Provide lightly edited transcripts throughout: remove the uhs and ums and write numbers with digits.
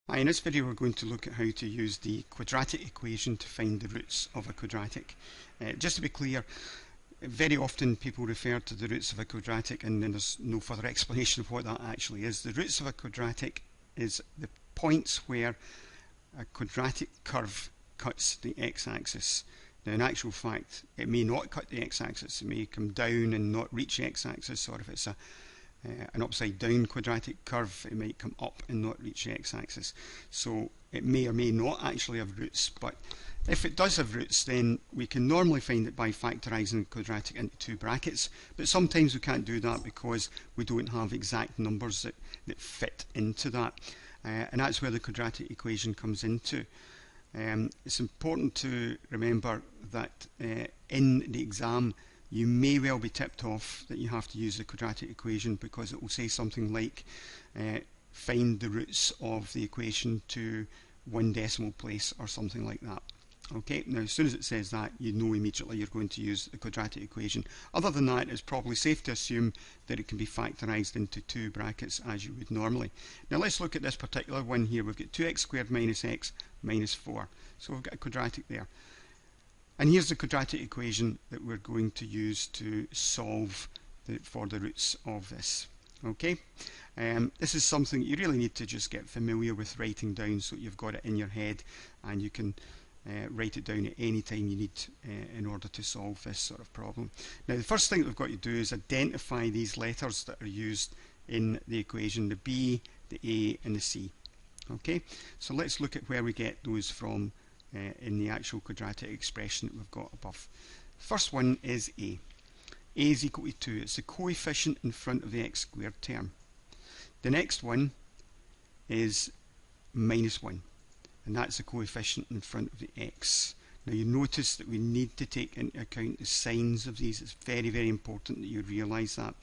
Hi, in this video we're going to look at how to use the quadratic equation to find the roots of a quadratic. Just to be clear, very often people refer to the roots of a quadratic and then there's no further explanation of what that actually is. The roots of a quadratic is the points where a quadratic curve cuts the x-axis. Now in actual fact it may not cut the x-axis, it may come down and not reach the x-axis, or if it's an upside down quadratic curve it might come up and not reach the x-axis. So it may or may not actually have roots, but if it does have roots then we can normally find it by factorising the quadratic into two brackets, but sometimes we can't do that because we don't have exact numbers that fit into that, and that's where the quadratic equation comes into. It's important to remember that in the exam you may well be tipped off that you have to use the quadratic equation, because it will say something like find the roots of the equation to one decimal place or something like that. Okay, now as soon as it says that, you know immediately you're going to use the quadratic equation. Other than that, it's probably safe to assume that it can be factorised into two brackets as you would normally. Now let's look at this particular one here. We've got 2x squared minus x minus 4. So we've got a quadratic there. And here's the quadratic equation that we're going to use to solve for the roots of this. Okay, this is something you really need to just get familiar with writing down, so you've got it in your head and you can write it down at any time you need in order to solve this sort of problem. Now the first thing that we've got to do is identify these letters that are used in the equation, the B, the A and the C. Okay, so let's look at where we get those from in the actual quadratic expression that we've got above. First one is A. A is equal to 2. It's the coefficient in front of the x squared term. The next one is minus 1, and that's the coefficient in front of the x. Now you notice that we need to take into account the signs of these. It's very, very important that you realise that.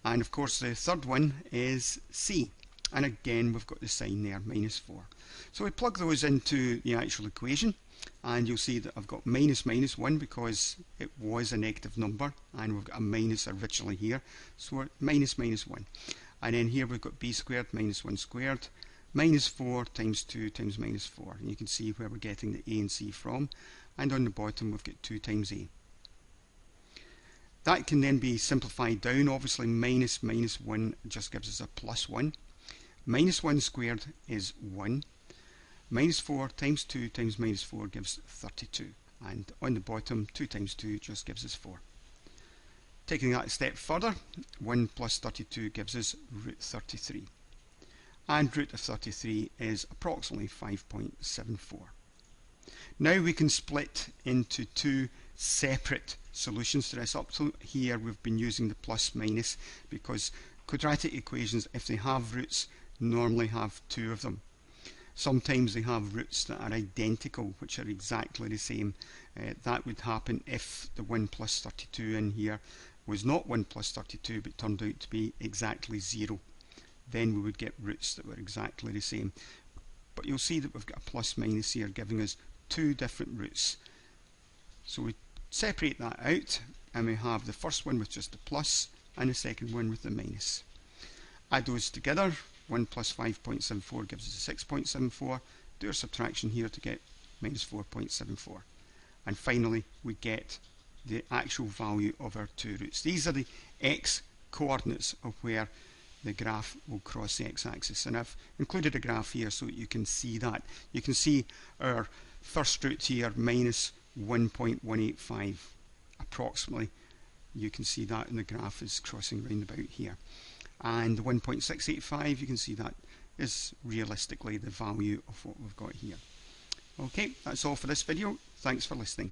And of course the third one is C. And again we've got the sign there, minus 4. So we plug those into the actual equation and you'll see that I've got minus 1 because it was a negative number, and we've got a minus originally here, so we're minus 1. And then here we've got b squared minus 1 squared minus 4 times 2 times minus 4, and you can see where we're getting the a and c from, and on the bottom we've got 2 times a. That can then be simplified down. Obviously minus 1 just gives us a plus 1. Minus 1 squared is 1. Minus 4 times 2 times minus 4 gives 32. And on the bottom, 2 times 2 just gives us 4. Taking that a step further, 1 plus 32 gives us root 33. And root of 33 is approximately 5.74. Now we can split into two separate solutions to this. Up to here we've been using the plus minus because quadratic equations, if they have roots, normally have two of them. Sometimes they have roots that are identical, which are exactly the same. That would happen if the 1 plus 32 in here was not 1 plus 32 but turned out to be exactly 0. Then we would get roots that were exactly the same. But you'll see that we've got a plus minus here giving us two different roots. So we separate that out and we have the first one with just the plus and the second one with the minus. Add those together. 1 plus 5.74 gives us a 6.74. Do our subtraction here to get minus 4.74. And finally we get the actual value of our two roots. These are the x coordinates of where the graph will cross the x-axis, and I've included a graph here so that you can see that. You can see our first root here, minus 1.185 approximately. You can see that in the graph is crossing round about here. And the 1.685, you can see that is realistically the value of what we've got here. Okay, that's all for this video. Thanks for listening.